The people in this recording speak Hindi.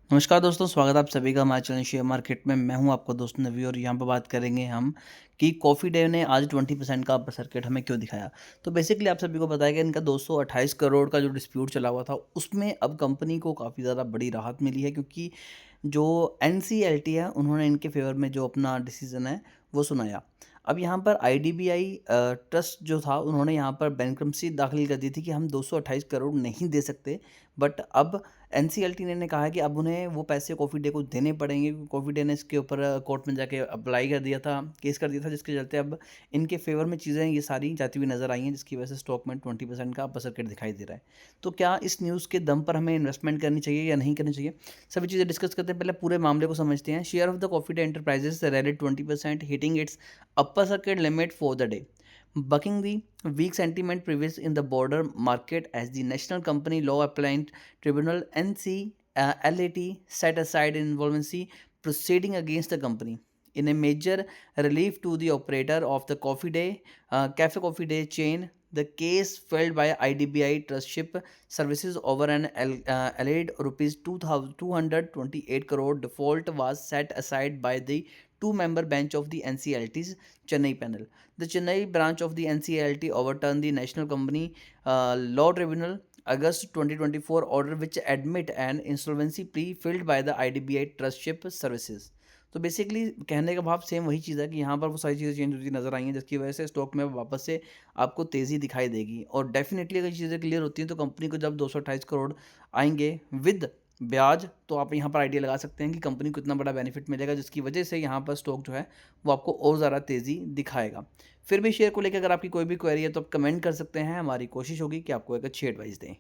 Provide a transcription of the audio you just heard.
नमस्कार दोस्तों, स्वागत है आप सभी का हमारे चैनल शेयर मार्केट में। मैं हूं आपका दोस्त नवी और यहाँ पर बात करेंगे हम कि कॉफ़ी डे ने आज 20% का अपर सर्किट हमें क्यों दिखाया। तो बेसिकली आप सभी को पता है कि इनका 228 करोड़ का जो डिस्प्यूट चला हुआ था उसमें अब कंपनी को काफ़ी ज़्यादा बड़ी राहत मिली है, क्योंकि जो एनसीएलटी है उन्होंने इनके फेवर में जो अपना डिसीजन है वो सुनाया। अब यहाँ पर आईडीबीआई ट्रस्ट जो था उन्होंने यहाँ पर बैंक्रप्सी दाखिल कर दी थी कि हम 228 करोड़ नहीं दे सकते, बट अब एनसीएलटी ने कहा है कि अब उन्हें वो पैसे कॉफ़ी डे को देने पड़ेंगे, क्योंकि कॉफ़ी डे ने इसके ऊपर कोर्ट में जाके अप्लाई कर दिया था, केस कर दिया था, जिसके चलते अब इनके फेवर में चीज़ें ये सारी जाती हुई नजर आई हैं, जिसकी वजह से स्टॉक में 20% का अपर सर्किट दिखाई दे रहा है। तो क्या इस न्यूज़ के दम पर हमें इन्वेस्टमेंट करनी चाहिए या नहीं करनी चाहिए, सभी चीज़ें डिस्कस करते हैं। पहले पूरे मामले को समझते हैं। Share of the Coffee Day Enterprises rallied 20%, hitting its upper circuit limit for the day, bucking the weak sentiment previous in the border market as the National Company Law Applied Tribunal NCLAT set aside insolvency proceeding against the company. In a major relief to the operator of the Cafe Coffee Day chain, the case filed by IDBI Trustship Services over an alleged rupees 2,228 crore default was set aside by the two-member bench of the NCLT's Chennai panel. The Chennai branch of the NCLT overturned the National Company Law Tribunal August 2024 order which admit an insolvency plea filed by the IDBI Trustship Services. तो बेसिकली कहने का भाव सेम वही चीज़ है कि यहाँ पर वो सारी चीज़ें चेंज होती नजर आई हैं, जिसकी वजह से स्टॉक में वापस से आपको तेज़ी दिखाई देगी। और डेफिनेटली अगर चीज़ें क्लियर होती हैं तो कंपनी को जब 228 करोड़ आएंगे विद ब्याज, तो आप यहाँ पर आइडिया लगा सकते हैं कि कंपनी को इतना बड़ा बेनिफिट मिलेगा, जिसकी वजह से यहाँ पर स्टॉक जो है वो आपको और ज़्यादा तेज़ी दिखाएगा। फिर भी शेयर को लेकर अगर आपकी कोई भी क्वेरी है तो आप कमेंट कर सकते हैं। हमारी कोशिश होगी कि आपको एक अच्छी एडवाइस दें।